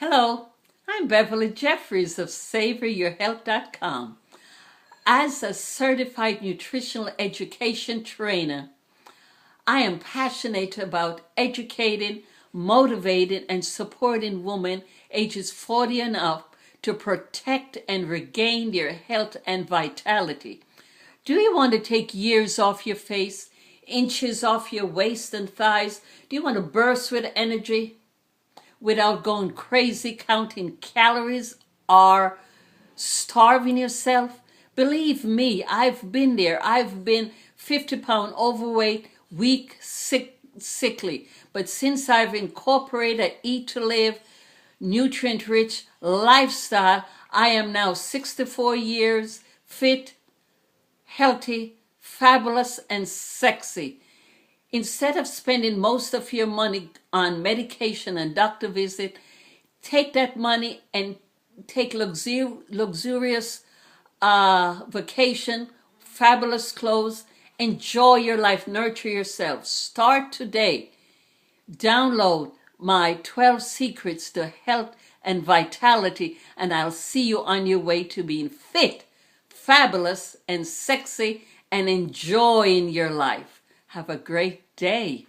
Hello, I'm Beverly Jeffries of SavorYourHealth.com. As a certified nutritional education trainer, I am passionate about educating, motivating, and supporting women ages 40 and up to protect and regain their health and vitality. Do you want to take years off your face, inches off your waist and thighs? Do you want to burst with energy without going crazy counting calories or starving yourself? Believe me, I've been there. I've been 50-pound overweight, weak, sickly. But since I've incorporated a eat to live, nutrient rich lifestyle, I am now 64 years, fit, healthy, fabulous, and sexy. Instead of spending most of your money on medication and doctor visit, take that money and take luxurious vacation, fabulous clothes, enjoy your life, nurture yourself. Start today. Download my 12 secrets to health and vitality, and I'll see you on your way to being fit, fabulous, and sexy, and enjoying your life. Have a great day.